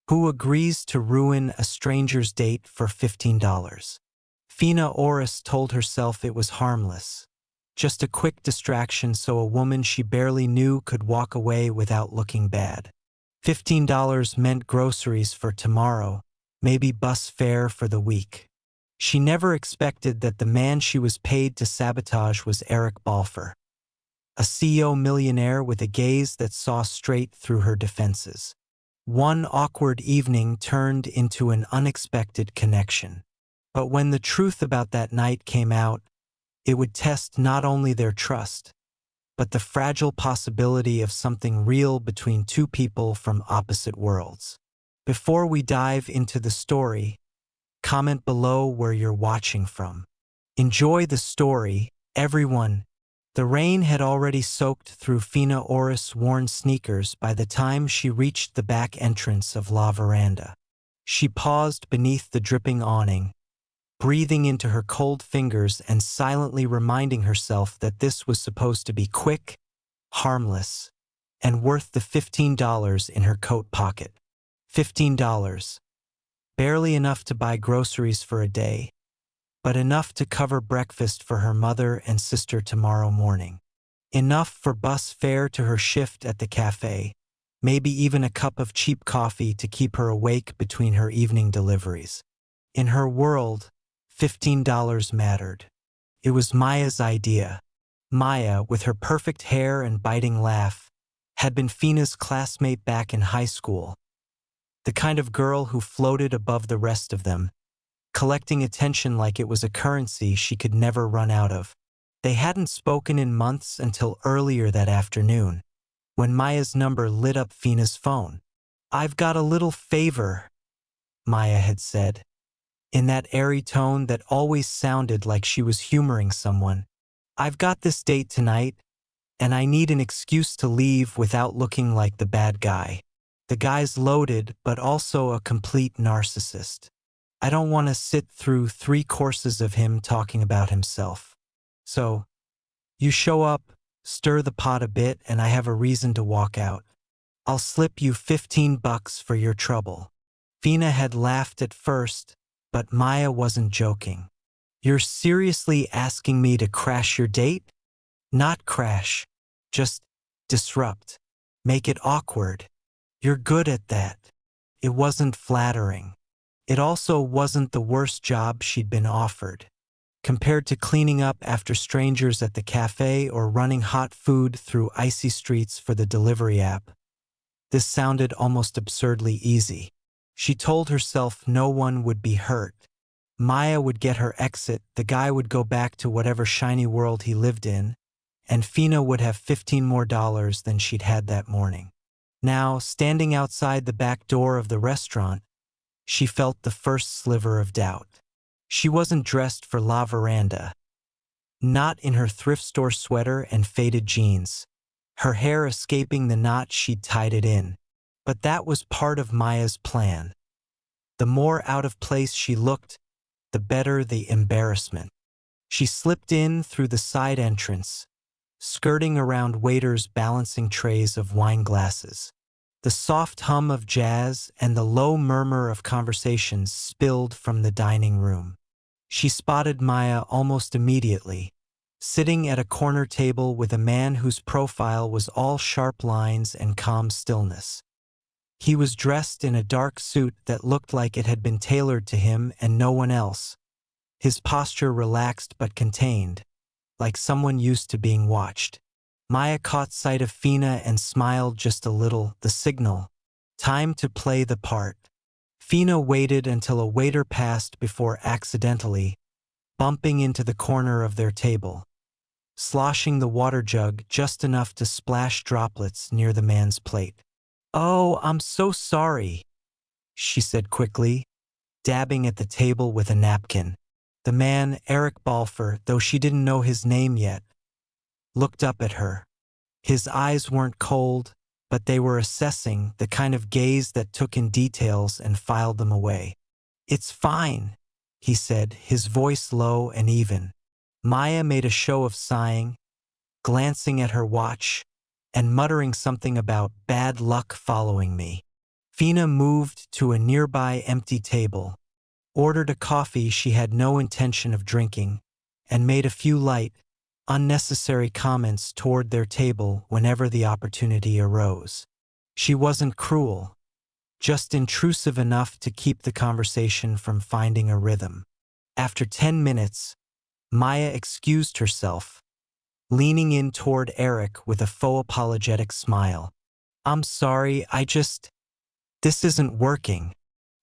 Who agrees to ruin a stranger's date for $15? Fina Oris told herself it was harmless. Just a quick distraction so a woman she barely knew could walk away without looking bad. $15 meant groceries for tomorrow, maybe bus fare for the week. She never expected that the man she was paid to sabotage was Eric Balfour, a CEO millionaire with a gaze that saw straight through her defenses. One awkward evening turned into an unexpected connection. But when the truth about that night came out, it would test not only their trust, but the fragile possibility of something real between two people from opposite worlds. Before we dive into the story, comment below where you're watching from. Enjoy the story, everyone. The rain had already soaked through Fina Oris' worn sneakers by the time she reached the back entrance of La Veranda. She paused beneath the dripping awning, breathing into her cold fingers and silently reminding herself that this was supposed to be quick, harmless, and worth the $15 in her coat pocket. $15. Barely enough to buy groceries for a day, but enough to cover breakfast for her mother and sister tomorrow morning. Enough for bus fare to her shift at the cafe, maybe even a cup of cheap coffee to keep her awake between her evening deliveries. In her world, $15 mattered. It was Maya's idea. Maya, with her perfect hair and biting laugh, had been Fina's classmate back in high school, the kind of girl who floated above the rest of them, collecting attention like it was a currency she could never run out of. They hadn't spoken in months until earlier that afternoon, when Maya's number lit up Fina's phone. "I've got a little favor," Maya had said, in that airy tone that always sounded like she was humoring someone. "I've got this date tonight, and I need an excuse to leave without looking like the bad guy. The guy's loaded, but also a complete narcissist. I don't want to sit through 3 courses of him talking about himself. So, you show up, stir the pot a bit, and I have a reason to walk out. I'll slip you $15 for your trouble." Fina had laughed at first, but Maya wasn't joking. "You're seriously asking me to crash your date?" "Not crash. Just disrupt. Make it awkward. You're good at that." It wasn't flattering. It also wasn't the worst job she'd been offered. Compared to cleaning up after strangers at the cafe or running hot food through icy streets for the delivery app, this sounded almost absurdly easy. She told herself no one would be hurt. Maya would get her exit, the guy would go back to whatever shiny world he lived in, and Fina would have $15 more than she'd had that morning. Now, standing outside the back door of the restaurant, she felt the first sliver of doubt. She wasn't dressed for La Veranda. Not in her thrift store sweater and faded jeans, her hair escaping the knot she'd tied it in. But that was part of Maya's plan. The more out of place she looked, the better the embarrassment. She slipped in through the side entrance, skirting around waiters balancing trays of wine glasses. The soft hum of jazz and the low murmur of conversations spilled from the dining room. She spotted Maya almost immediately, sitting at a corner table with a man whose profile was all sharp lines and calm stillness. He was dressed in a dark suit that looked like it had been tailored to him and no one else, his posture relaxed but contained, like someone used to being watched. Maya caught sight of Fina and smiled just a little, the signal. Time to play the part. Fina waited until a waiter passed before accidentally bumping into the corner of their table, sloshing the water jug just enough to splash droplets near the man's plate. "Oh, I'm so sorry," she said quickly, dabbing at the table with a napkin. The man, Eric Balfour, though she didn't know his name yet, looked up at her. His eyes weren't cold, but they were assessing, the kind of gaze that took in details and filed them away. "It's fine," he said, his voice low and even. Maya made a show of sighing, glancing at her watch, and muttering something about bad luck following me. Fina moved to a nearby empty table, ordered a coffee she had no intention of drinking, and made a few light, unnecessary comments toward their table whenever the opportunity arose. She wasn't cruel, just intrusive enough to keep the conversation from finding a rhythm. After 10 minutes, Maya excused herself, leaning in toward Eric with a faux apologetic smile. "I'm sorry, this isn't working."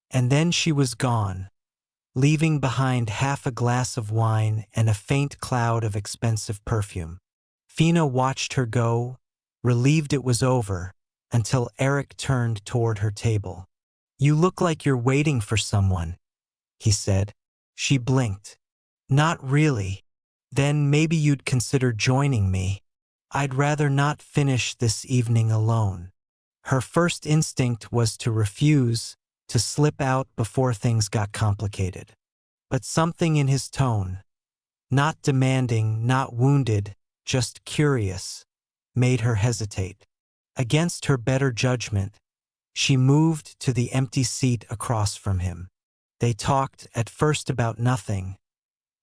And then she was gone, leaving behind half a glass of wine and a faint cloud of expensive perfume. Fina watched her go, relieved it was over, until Eric turned toward her table. "You look like you're waiting for someone," he said. She blinked. "Not really. Then maybe you'd consider joining me. I'd rather not finish this evening alone." Her first instinct was to refuse, to slip out before things got complicated. But something in his tone, not demanding, not wounded, just curious, made her hesitate. Against her better judgment, she moved to the empty seat across from him. They talked at first about nothing: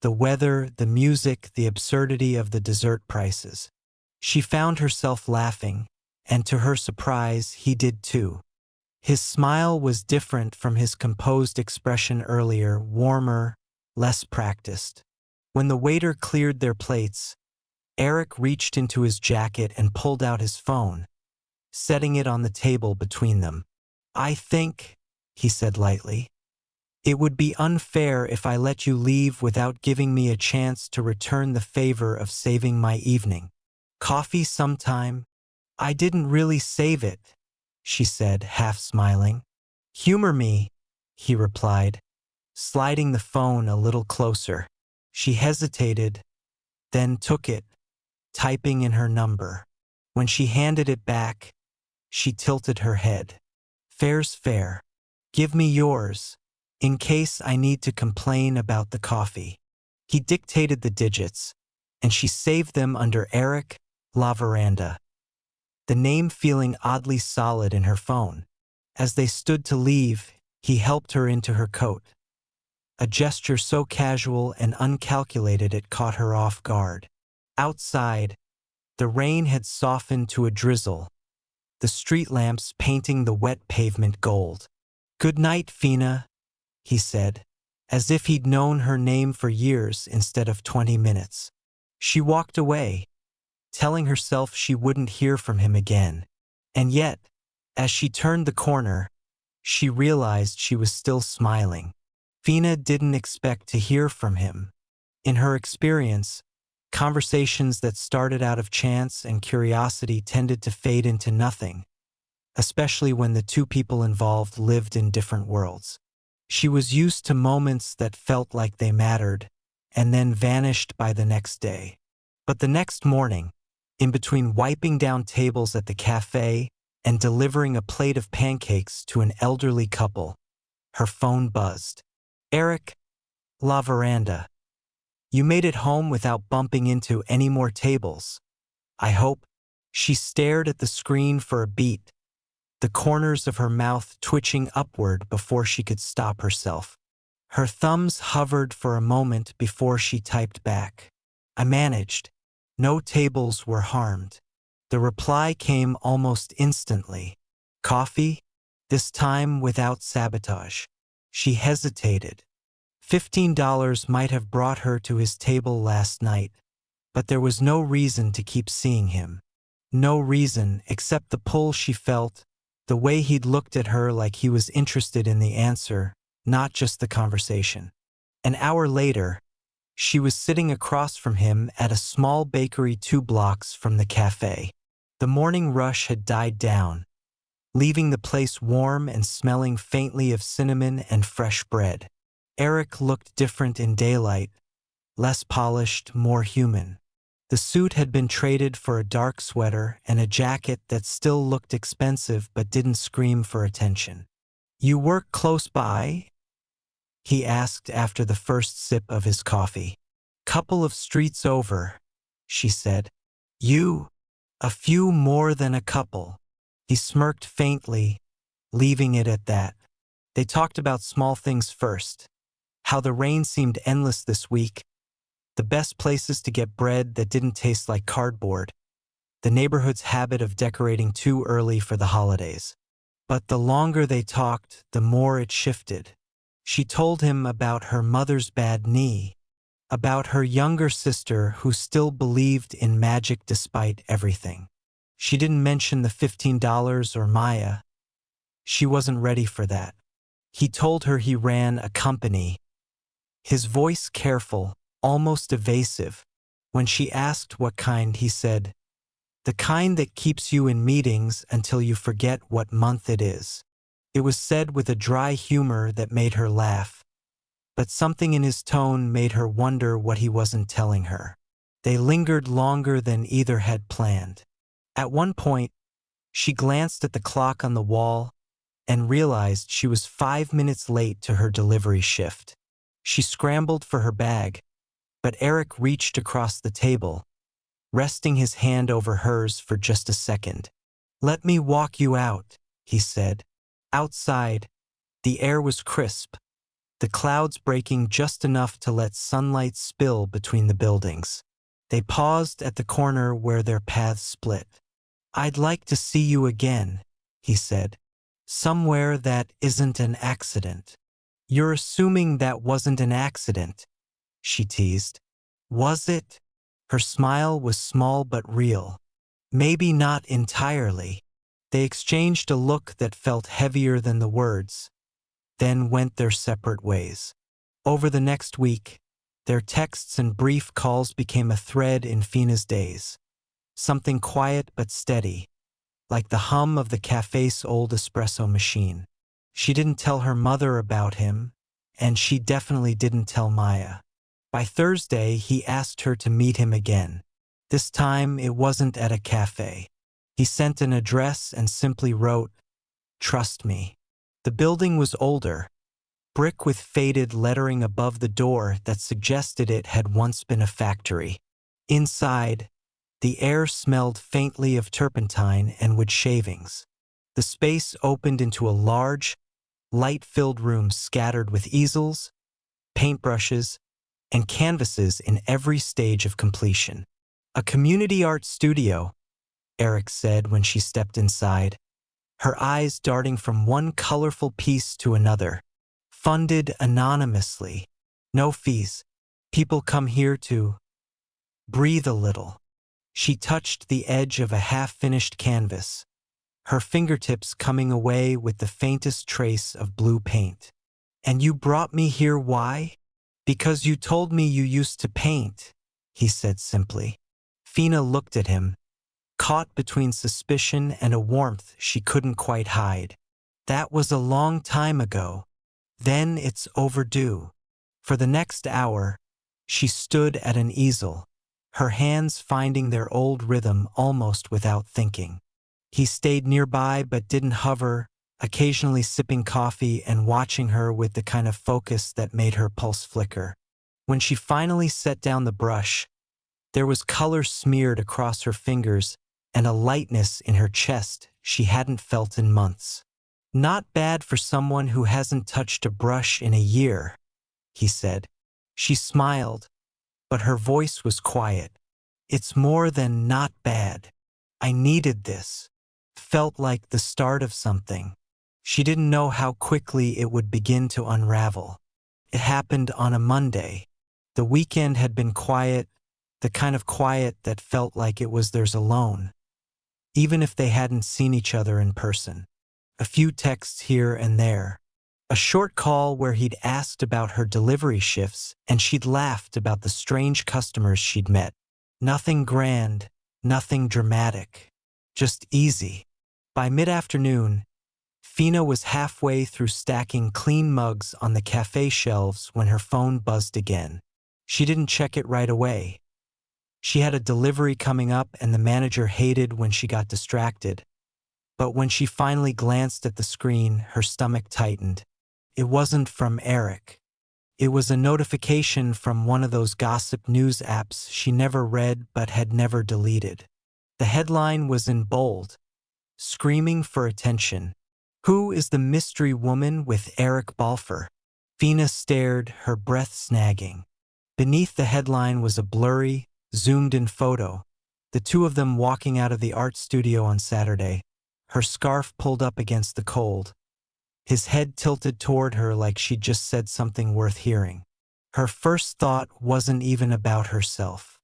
the weather, the music, the absurdity of the dessert prices. She found herself laughing, and to her surprise, he did too. His smile was different from his composed expression earlier, warmer, less practiced. When the waiter cleared their plates, Eric reached into his jacket and pulled out his phone, setting it on the table between them. "I think," he said lightly, "it would be unfair if I let you leave without giving me a chance to return the favor of saving my evening. Coffee sometime?" "I didn't really save it," she said, half smiling. "Humor me," he replied, sliding the phone a little closer. She hesitated, then took it, typing in her number. When she handed it back, she tilted her head. "Fair's fair. Give me yours, in case I need to complain about the coffee." He dictated the digits, and she saved them under Eric Laveranda, the name feeling oddly solid in her phone. As they stood to leave, he helped her into her coat, a gesture so casual and uncalculated it caught her off guard. Outside, the rain had softened to a drizzle, the street lamps painting the wet pavement gold. "Good night, Fina," he said, as if he'd known her name for years instead of 20 minutes. She walked away, telling herself she wouldn't hear from him again. And yet, as she turned the corner, she realized she was still smiling. Fina didn't expect to hear from him. In her experience, conversations that started out of chance and curiosity tended to fade into nothing, especially when the two people involved lived in different worlds. She was used to moments that felt like they mattered, and then vanished by the next day. But the next morning, in between wiping down tables at the cafe and delivering a plate of pancakes to an elderly couple, her phone buzzed. "Eric Laveranda, you made it home without bumping into any more tables, I hope?" She stared at the screen for a beat, the corners of her mouth twitching upward before she could stop herself. Her thumbs hovered for a moment before she typed back, "I managed. No tables were harmed." The reply came almost instantly. "Coffee? This time without sabotage." She hesitated. $15 might have brought her to his table last night, but there was no reason to keep seeing him. No reason except the pull she felt, the way he'd looked at her like he was interested in the answer, not just the conversation. An hour later, she was sitting across from him at a small bakery 2 blocks from the cafe. The morning rush had died down, leaving the place warm and smelling faintly of cinnamon and fresh bread. Eric looked different in daylight, less polished, more human. The suit had been traded for a dark sweater and a jacket that still looked expensive but didn't scream for attention. "You work close by?" he asked after the first sip of his coffee. "Couple of streets over," she said. "You?" "A few more than a couple." He smirked faintly, leaving it at that. They talked about small things first. How the rain seemed endless this week, the best places to get bread that didn't taste like cardboard, the neighborhood's habit of decorating too early for the holidays. But the longer they talked, the more it shifted. She told him about her mother's bad knee, about her younger sister who still believed in magic despite everything. She didn't mention the $15 or Maya. She wasn't ready for that. He told her he ran a company, his voice careful, almost evasive. When she asked what kind, he said, "The kind that keeps you in meetings until you forget what month it is." It was said with a dry humor that made her laugh, but something in his tone made her wonder what he wasn't telling her. They lingered longer than either had planned. At one point, she glanced at the clock on the wall and realized she was 5 minutes late to her delivery shift. She scrambled for her bag, but Eric reached across the table, resting his hand over hers for just a second. "Let me walk you out," he said. Outside, the air was crisp, the clouds breaking just enough to let sunlight spill between the buildings. They paused at the corner where their paths split. "I'd like to see you again," he said. "Somewhere that isn't an accident." "You're assuming that wasn't an accident," she teased. "Was it?" Her smile was small but real. "Maybe not entirely." They exchanged a look that felt heavier than the words, then went their separate ways. Over the next week, their texts and brief calls became a thread in Fina's days. Something quiet but steady, like the hum of the cafe's old espresso machine. She didn't tell her mother about him, and she definitely didn't tell Maya. By Thursday, he asked her to meet him again. This time, it wasn't at a cafe. He sent an address and simply wrote, "Trust me." The building was older, brick with faded lettering above the door that suggested it had once been a factory. Inside, the air smelled faintly of turpentine and wood shavings. The space opened into a large, light-filled room scattered with easels, paintbrushes, and canvases in every stage of completion. "A community art studio," Eric said when she stepped inside, her eyes darting from one colorful piece to another. "Funded anonymously. No fees. People come here to breathe a little." She touched the edge of a half-finished canvas, her fingertips coming away with the faintest trace of blue paint. "And you brought me here why?" "Because you told me you used to paint," he said simply. Fina looked at him, caught between suspicion and a warmth she couldn't quite hide. "That was a long time ago. Then it's overdue." For the next hour, she stood at an easel, her hands finding their old rhythm almost without thinking. He stayed nearby but didn't hover, occasionally sipping coffee and watching her with the kind of focus that made her pulse flicker. When she finally set down the brush, there was color smeared across her fingers and a lightness in her chest she hadn't felt in months. "Not bad for someone who hasn't touched a brush in a year," he said. She smiled, but her voice was quiet. "It's more than not bad. I needed this." Felt like the start of something. She didn't know how quickly it would begin to unravel. It happened on a Monday. The weekend had been quiet, the kind of quiet that felt like it was theirs alone, even if they hadn't seen each other in person. A few texts here and there. A short call where he'd asked about her delivery shifts and she'd laughed about the strange customers she'd met. Nothing grand, nothing dramatic, just easy. By mid-afternoon, Fina was halfway through stacking clean mugs on the cafe shelves when her phone buzzed again. She didn't check it right away. She had a delivery coming up and the manager hated when she got distracted. But when she finally glanced at the screen, her stomach tightened. It wasn't from Eric. It was a notification from one of those gossip news apps she never read but had never deleted. The headline was in bold, screaming for attention. Who is the mystery woman with Eric Balfour? Fina stared, her breath snagging. Beneath the headline was a blurry, zoomed-in photo, the two of them walking out of the art studio on Saturday, her scarf pulled up against the cold. His head tilted toward her like she'd just said something worth hearing. Her first thought wasn't even about herself.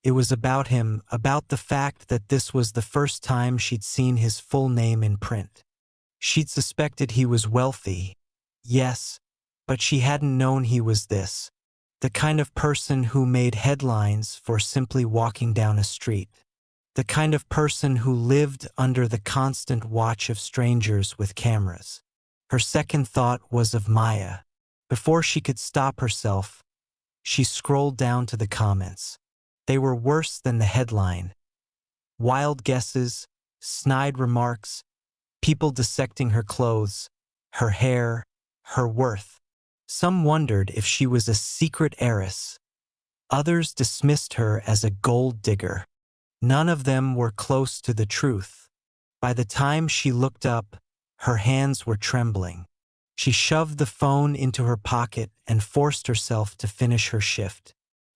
It was about him, about the fact that this was the first time she'd seen his full name in print. She'd suspected he was wealthy, yes, but she hadn't known he was this. The kind of person who made headlines for simply walking down a street. The kind of person who lived under the constant watch of strangers with cameras. Her second thought was of Maya. Before she could stop herself, she scrolled down to the comments. They were worse than the headline. Wild guesses, snide remarks, people dissecting her clothes, her hair, her worth. Some wondered if she was a secret heiress. Others dismissed her as a gold digger. None of them were close to the truth. By the time she looked up, her hands were trembling. She shoved the phone into her pocket and forced herself to finish her shift.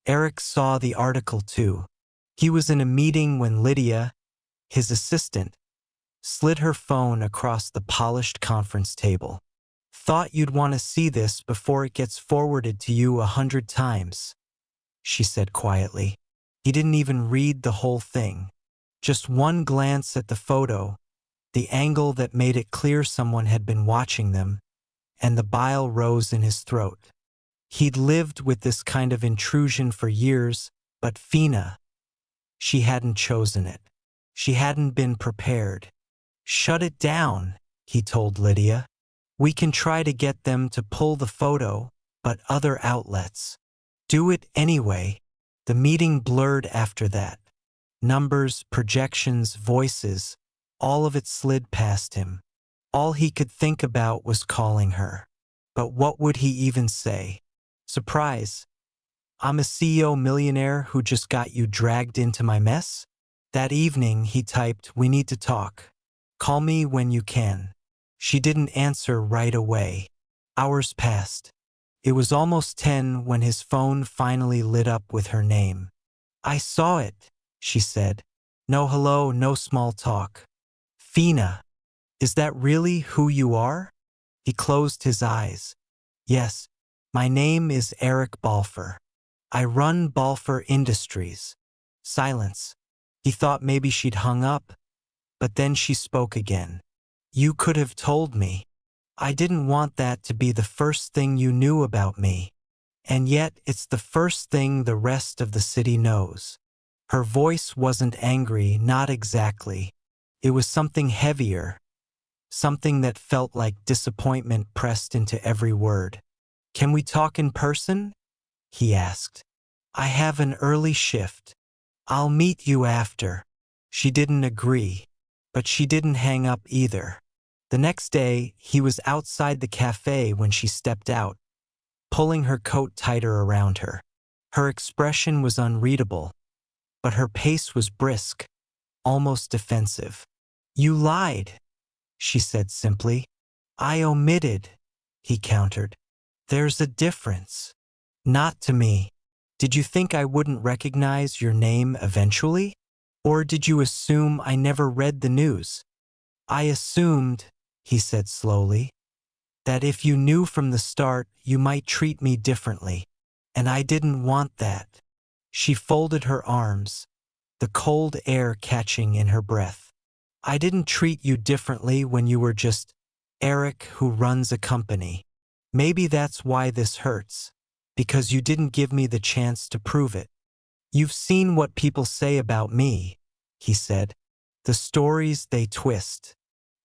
Eric saw the article too. He was in a meeting when Lydia, his assistant, slid her phone across the polished conference table. Thought you'd want to see this before it gets forwarded to you 100 times, she said quietly. He didn't even read the whole thing. Just one glance at the photo, the angle that made it clear someone had been watching them, and the bile rose in his throat. He'd lived with this kind of intrusion for years, but Fina, she hadn't chosen it. She hadn't been prepared. Shut it down, he told Lydia. We can try to get them to pull the photo, but other outlets. Do it anyway. The meeting blurred after that. Numbers, projections, voices, all of it slid past him. All he could think about was calling her. But what would he even say? Surprise. I'm a CEO millionaire who just got you dragged into my mess? That evening he typed, "We need to talk. Call me when you can." She didn't answer right away. Hours passed. It was almost 10 when his phone finally lit up with her name. I saw it, she said. No hello, no small talk. Fina, is that really who you are? He closed his eyes. Yes, my name is Eric Balfour. I run Balfour Industries. Silence. He thought maybe she'd hung up, but then she spoke again. You could have told me. I didn't want that to be the first thing you knew about me. And yet it's the first thing the rest of the city knows. Her voice wasn't angry, not exactly. It was something heavier, something that felt like disappointment pressed into every word. Can we talk in person? He asked. I have an early shift. I'll meet you after. She didn't agree, but she didn't hang up either. The next day, he was outside the cafe when she stepped out, pulling her coat tighter around her. Her expression was unreadable, but her pace was brisk, almost defensive. You lied, she said simply. I omitted, he countered. There's a difference. Not to me. Did you think I wouldn't recognize your name eventually? Or did you assume I never read the news? I assumed, he said slowly, that if you knew from the start, you might treat me differently. And I didn't want that. She folded her arms, the cold air catching in her breath. I didn't treat you differently when you were just Eric who runs a company. Maybe that's why this hurts, because you didn't give me the chance to prove it. You've seen what people say about me, he said. The stories they twist.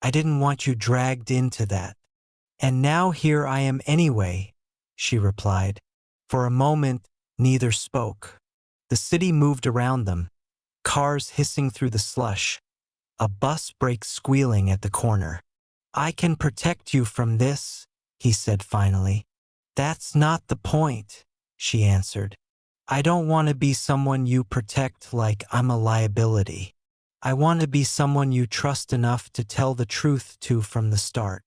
I didn't want you dragged into that. And now here I am anyway, she replied. For a moment, neither spoke. The city moved around them, cars hissing through the slush, a bus brake squealing at the corner. I can protect you from this, he said finally. That's not the point, she answered. I don't want to be someone you protect like I'm a liability. I want to be someone you trust enough to tell the truth to from the start.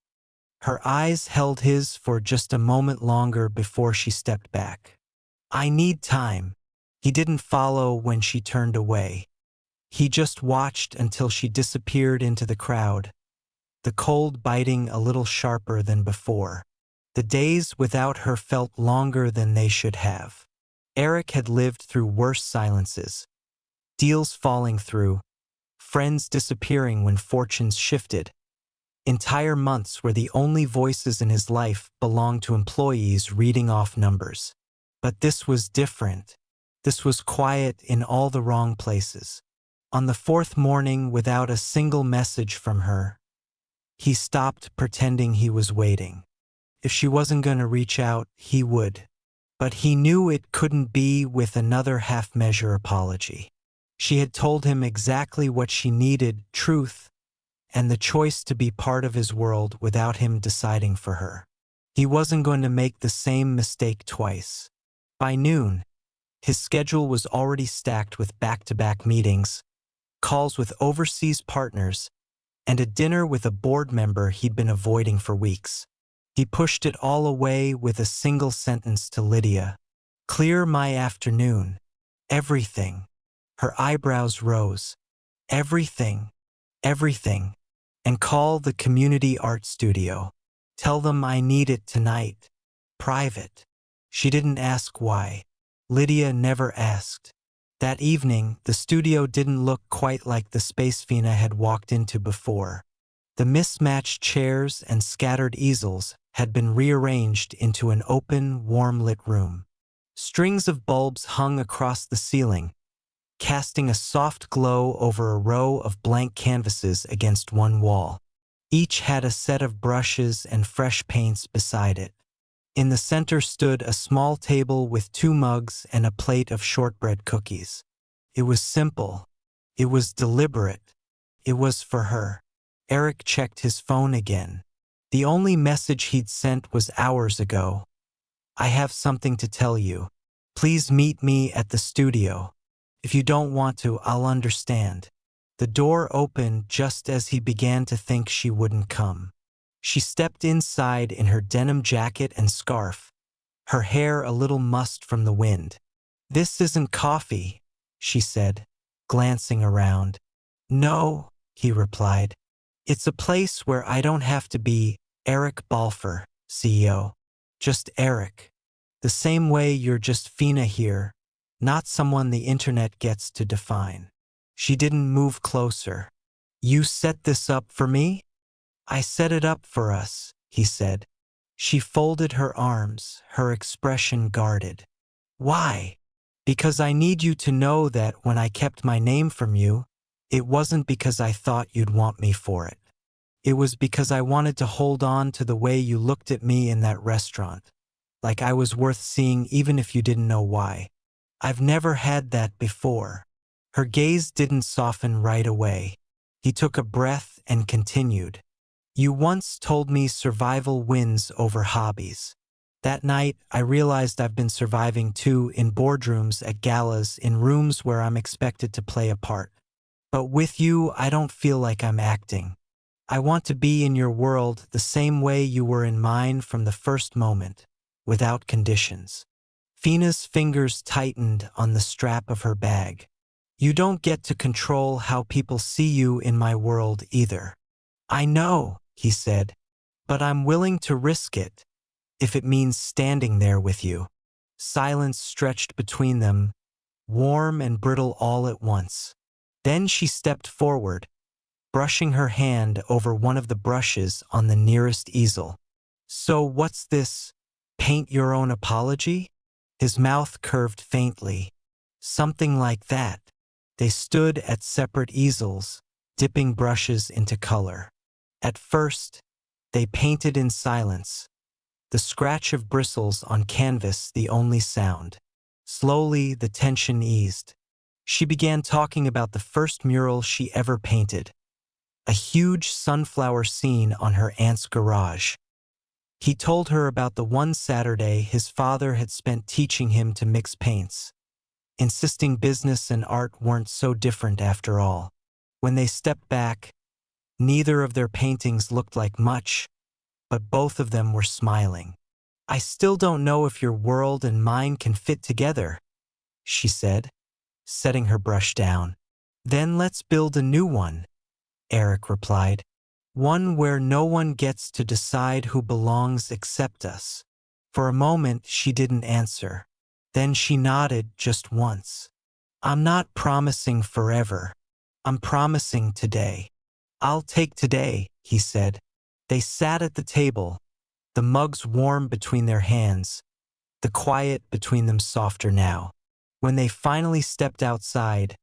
Her eyes held his for just a moment longer before she stepped back. "I need time." He didn't follow when she turned away. He just watched until she disappeared into the crowd, the cold biting a little sharper than before. The days without her felt longer than they should have. Eric had lived through worse silences, deals falling through, friends disappearing when fortunes shifted. Entire months where the only voices in his life belonged to employees reading off numbers. But this was different. This was quiet in all the wrong places. On the fourth morning, without a single message from her, he stopped pretending he was waiting. If she wasn't going to reach out, he would. But he knew it couldn't be with another half-measure apology. She had told him exactly what she needed, truth, and the choice to be part of his world without him deciding for her. He wasn't going to make the same mistake twice. By noon, his schedule was already stacked with back-to-back meetings, calls with overseas partners, and a dinner with a board member he'd been avoiding for weeks. He pushed it all away with a single sentence to Lydia. "Clear my afternoon. Everything." Her eyebrows rose. "Everything. Everything. And call the community art studio. Tell them I need it tonight. Private." She didn't ask why. Lydia never asked. That evening, the studio didn't look quite like the space Fina had walked into before. The mismatched chairs and scattered easels had been rearranged into an open, warm-lit room. Strings of bulbs hung across the ceiling, casting a soft glow over a row of blank canvases against one wall. Each had a set of brushes and fresh paints beside it. In the center stood a small table with 2 mugs and a plate of shortbread cookies. It was simple. It was deliberate. It was for her. Eric checked his phone again. The only message he'd sent was hours ago. "I have something to tell you. Please meet me at the studio. If you don't want to, I'll understand." The door opened just as he began to think she wouldn't come. She stepped inside in her denim jacket and scarf, her hair a little mussed from the wind. "This isn't coffee," she said, glancing around. "No," he replied. "It's a place where I don't have to be Eric Balfour, CEO. Just Eric. The same way you're just Fina here, not someone the internet gets to define." She didn't move closer. "You set this up for me?" "I set it up for us," he said. She folded her arms, her expression guarded. "Why?" "Because I need you to know that when I kept my name from you, it wasn't because I thought you'd want me for it. It was because I wanted to hold on to the way you looked at me in that restaurant, like I was worth seeing even if you didn't know why. I've never had that before." Her gaze didn't soften right away. He took a breath and continued. "You once told me survival wins over hobbies. That night, I realized I've been surviving too, in boardrooms, at galas, in rooms where I'm expected to play a part. But with you, I don't feel like I'm acting. I want to be in your world the same way you were in mine from the first moment, without conditions." Fina's fingers tightened on the strap of her bag. "You don't get to control how people see you in my world either." "I know," he said, "but I'm willing to risk it, if it means standing there with you." Silence stretched between them, warm and brittle all at once. Then she stepped forward, brushing her hand over one of the brushes on the nearest easel. "So what's this? Paint your own apology?" His mouth curved faintly. "Something like that." They stood at separate easels, dipping brushes into color. At first, they painted in silence, the scratch of bristles on canvas the only sound. Slowly, the tension eased. She began talking about the first mural she ever painted, a huge sunflower scene on her aunt's garage. He told her about the one Saturday his father had spent teaching him to mix paints, insisting business and art weren't so different after all. When they stepped back, neither of their paintings looked like much, but both of them were smiling. "I still don't know if your world and mine can fit together," she said, setting her brush down. "Then let's build a new one," Eric replied. "One where no one gets to decide who belongs except us." For a moment, she didn't answer. Then she nodded just once. "I'm not promising forever. I'm promising today." "I'll take today," he said. They sat at the table, the mugs warm between their hands, the quiet between them softer now. When they finally stepped outside,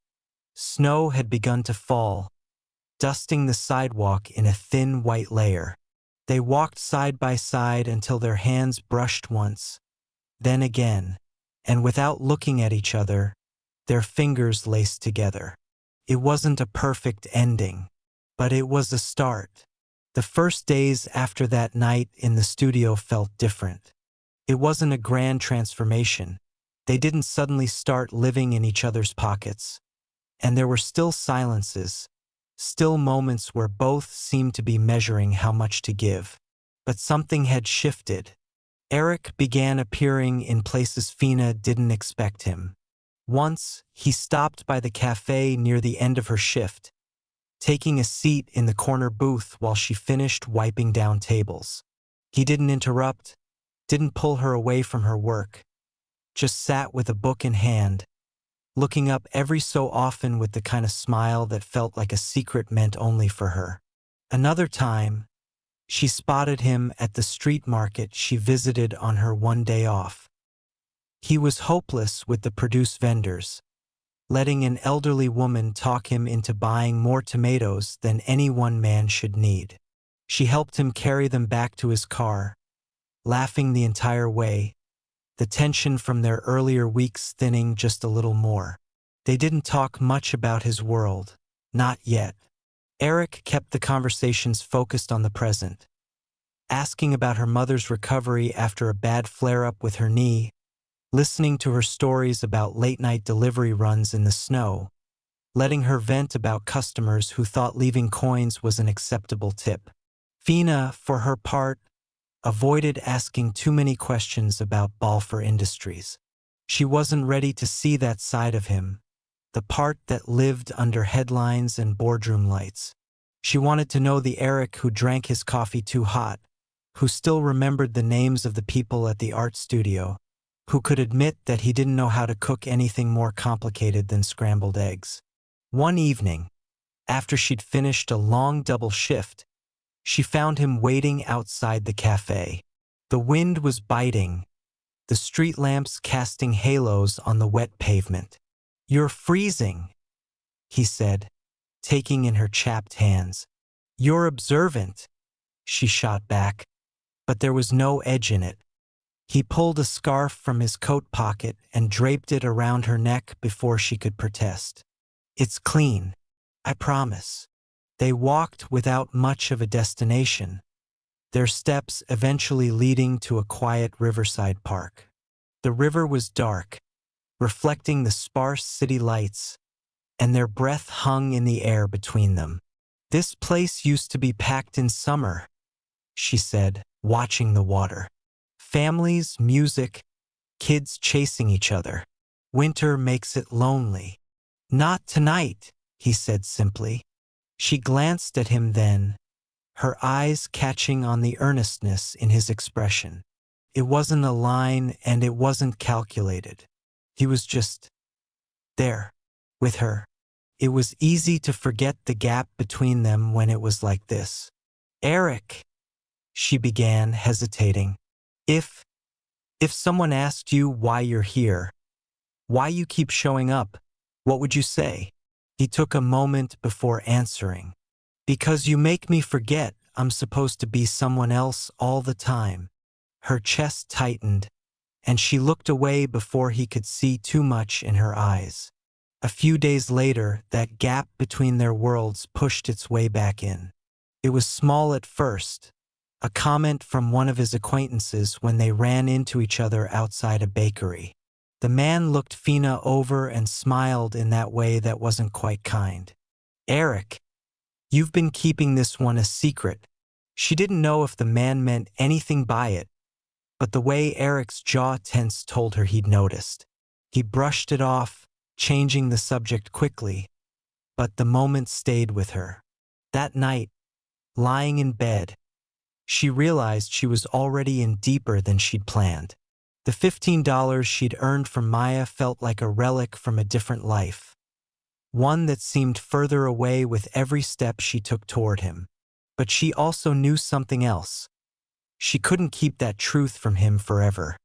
snow had begun to fall, dusting the sidewalk in a thin white layer. They walked side by side until their hands brushed once, then again, and without looking at each other, their fingers laced together. It wasn't a perfect ending, but it was a start. The first days after that night in the studio felt different. It wasn't a grand transformation. They didn't suddenly start living in each other's pockets. And there were still silences, still moments where both seemed to be measuring how much to give. But something had shifted. Eric began appearing in places Fina didn't expect him. Once, he stopped by the cafe near the end of her shift, taking a seat in the corner booth while she finished wiping down tables. He didn't interrupt, didn't pull her away from her work, just sat with a book in hand, looking up every so often with the kind of smile that felt like a secret meant only for her. Another time, she spotted him at the street market she visited on her one day off. He was hopeless with the produce vendors, letting an elderly woman talk him into buying more tomatoes than any one man should need. She helped him carry them back to his car, laughing the entire way, the tension from their earlier weeks thinning just a little more. They didn't talk much about his world, not yet. Eric kept the conversations focused on the present, asking about her mother's recovery after a bad flare-up with her knee, listening to her stories about late-night delivery runs in the snow, letting her vent about customers who thought leaving coins was an acceptable tip. Fina, for her part, avoided asking too many questions about Balfour Industries. She wasn't ready to see that side of him, the part that lived under headlines and boardroom lights. She wanted to know the Eric who drank his coffee too hot, who still remembered the names of the people at the art studio, who could admit that he didn't know how to cook anything more complicated than scrambled eggs. One evening, after she'd finished a long double shift, she found him waiting outside the cafe. The wind was biting, the street lamps casting halos on the wet pavement. "You're freezing," he said, taking in her chapped hands. "You're observant," she shot back, but there was no edge in it. He pulled a scarf from his coat pocket and draped it around her neck before she could protest. "It's clean, I promise." They walked without much of a destination, their steps eventually leading to a quiet riverside park. The river was dark, reflecting the sparse city lights, and their breath hung in the air between them. "This place used to be packed in summer," she said, watching the water. "Families, music, kids chasing each other. Winter makes it lonely." "Not tonight," he said simply. She glanced at him then, her eyes catching on the earnestness in his expression. It wasn't a line and it wasn't calculated. He was just there, with her. It was easy to forget the gap between them when it was like this. "Eric," she began, hesitating. If someone asked you why you're here, why you keep showing up, what would you say?" He took a moment before answering. "Because you make me forget I'm supposed to be someone else all the time." Her chest tightened, and she looked away before he could see too much in her eyes. A few days later, that gap between their worlds pushed its way back in. It was small at first, a comment from one of his acquaintances when they ran into each other outside a bakery. The man looked Fina over and smiled in that way that wasn't quite kind. "Eric, you've been keeping this one a secret," She didn't know if the man meant anything by it, but the way Eric's jaw tensed told her he'd noticed. He brushed it off, changing the subject quickly, but the moment stayed with her. That night, lying in bed, she realized she was already in deeper than she'd planned. The $15 she'd earned from Maya felt like a relic from a different life, one that seemed further away with every step she took toward him. But she also knew something else. She couldn't keep that truth from him forever.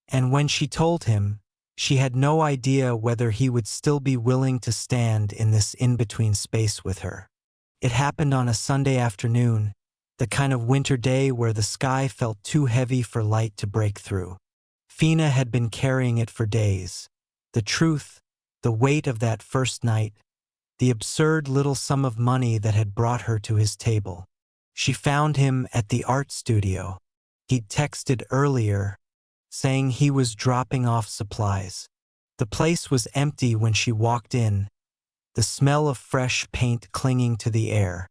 And when she told him, she had no idea whether he would still be willing to stand in this in-between space with her. It happened on a Sunday afternoon, the kind of winter day where the sky felt too heavy for light to break through. Fina had been carrying it for days. The truth, the weight of that first night, the absurd little sum of money that had brought her to his table. She found him at the art studio. He'd texted earlier, saying he was dropping off supplies. The place was empty when she walked in, the smell of fresh paint clinging to the air.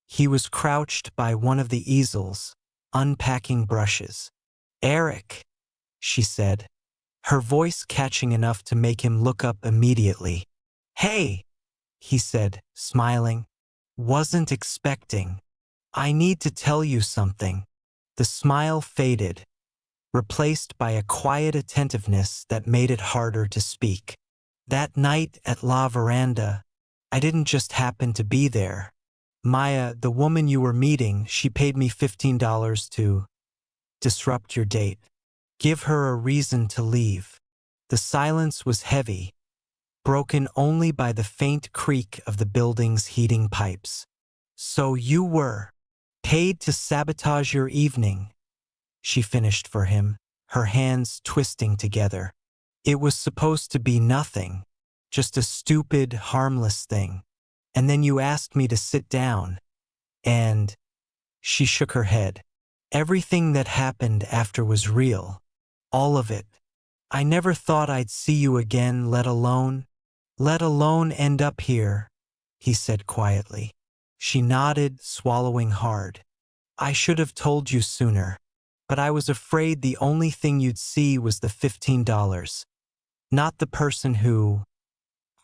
He was crouched by one of the easels, unpacking brushes. "Eric," she said, her voice catching enough to make him look up immediately. "Hey," he said, smiling. "Wasn't expecting. I need to tell you something." The smile faded, replaced by a quiet attentiveness that made it harder to speak. "That night at La Veranda, I didn't just happen to be there. Maya, the woman you were meeting, she paid me $15 to disrupt your date. Give her a reason to leave." The silence was heavy, broken only by the faint creak of the building's heating pipes. "So you were paid to sabotage your evening," she finished for him, her hands twisting together. "It was supposed to be nothing, just a stupid, harmless thing. And then you asked me to sit down, and—" She shook her head. "Everything that happened after was real. All of it. I never thought I'd see you again, let alone end up here," he said quietly. She nodded, swallowing hard. "I should have told you sooner, but I was afraid the only thing you'd see was the $15. Not the person who—"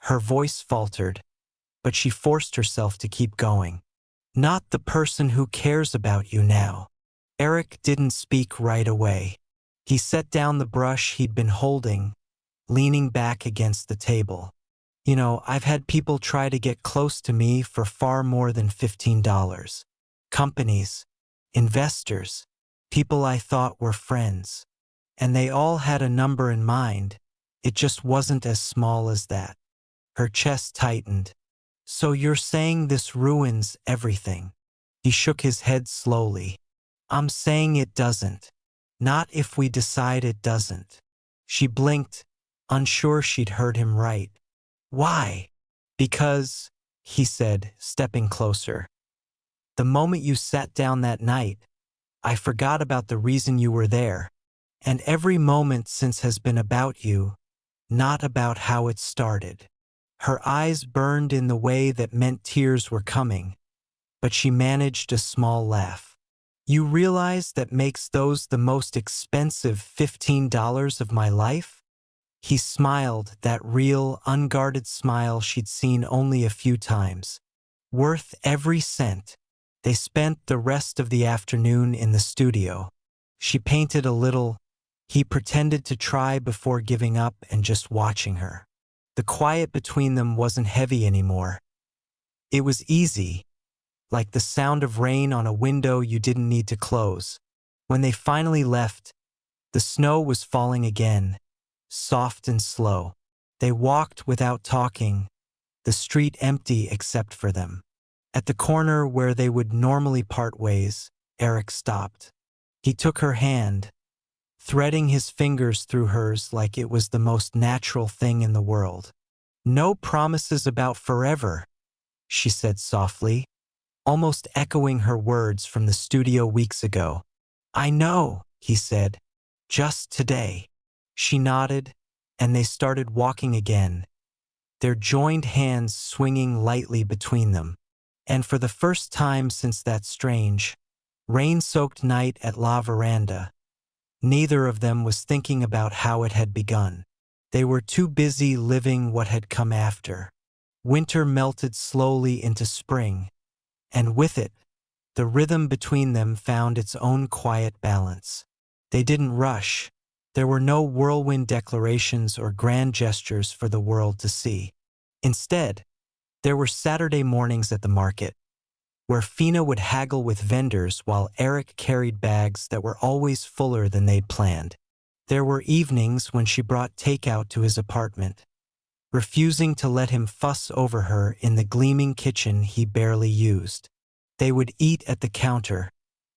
Her voice faltered, but she forced herself to keep going. "Not the person who cares about you now." Eric didn't speak right away. He set down the brush he'd been holding, leaning back against the table. "You know, I've had people try to get close to me for far more than $15. Companies, investors, people I thought were friends. And they all had a number in mind. It just wasn't as small as that." Her chest tightened. "So you're saying this ruins everything?" He shook his head slowly. "I'm saying it doesn't. Not if we decide it doesn't." She blinked, unsure she'd heard him right. "Why?" "Because," he said, stepping closer, "the moment you sat down that night, I forgot about the reason you were there. And every moment since has been about you, not about how it started." Her eyes burned in the way that meant tears were coming, but she managed a small laugh. "You realize that makes those the most expensive $15 of my life?" He smiled, that real, unguarded smile she'd seen only a few times. "Worth every cent." They spent the rest of the afternoon in the studio. She painted a little. He pretended to try before giving up and just watching her. The quiet between them wasn't heavy anymore. It was easy, like the sound of rain on a window you didn't need to close. When they finally left, the snow was falling again, soft and slow. They walked without talking, the street empty except for them. At the corner where they would normally part ways, Eric stopped. He took her hand, threading his fingers through hers like it was the most natural thing in the world. "No promises about forever," she said softly, almost echoing her words from the studio weeks ago. "I know," he said, "just today." She nodded, and they started walking again, their joined hands swinging lightly between them. And for the first time since that strange, Rain-soaked night at La Veranda. Neither of them was thinking about how it had begun. They were too busy living what had come after. Winter melted slowly into spring, and with it, the rhythm between them found its own quiet balance. They didn't rush. There were no whirlwind declarations or grand gestures for the world to see. Instead, there were Saturday mornings at the market, where Fina would haggle with vendors while Eric carried bags that were always fuller than they'd planned. There were evenings when she brought takeout to his apartment, refusing to let him fuss over her in the gleaming kitchen he barely used. They would eat at the counter,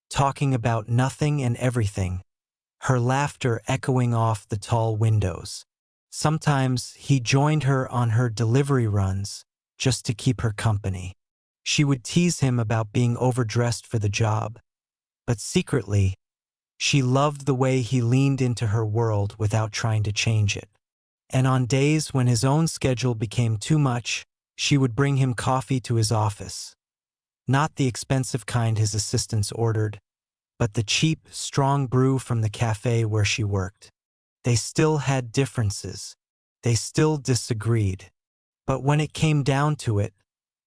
talking about nothing and everything, her laughter echoing off the tall windows. Sometimes he joined her on her delivery runs just to keep her company. She would tease him about being overdressed for the job, but secretly, she loved the way he leaned into her world without trying to change it. And on days when his own schedule became too much, she would bring him coffee to his office. Not the expensive kind his assistants ordered, but the cheap, strong brew from the cafe where she worked. They still had differences. They still disagreed. But when it came down to it,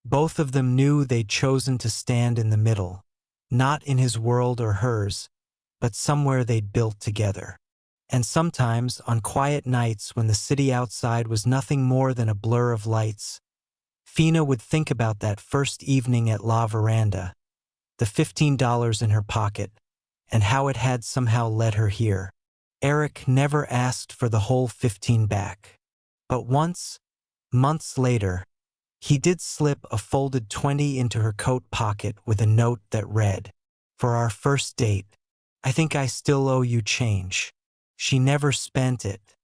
both of them knew they'd chosen to stand in the middle, not in his world or hers, but somewhere they'd built together. And sometimes, on quiet nights when the city outside was nothing more than a blur of lights, Fina would think about that first evening at La Veranda, the $15 in her pocket, and how it had somehow led her here. Eric never asked for the whole 15 back. But once, months later, he did slip a folded 20 into her coat pocket with a note that read, "For our first date, I think I still owe you change." She never spent it,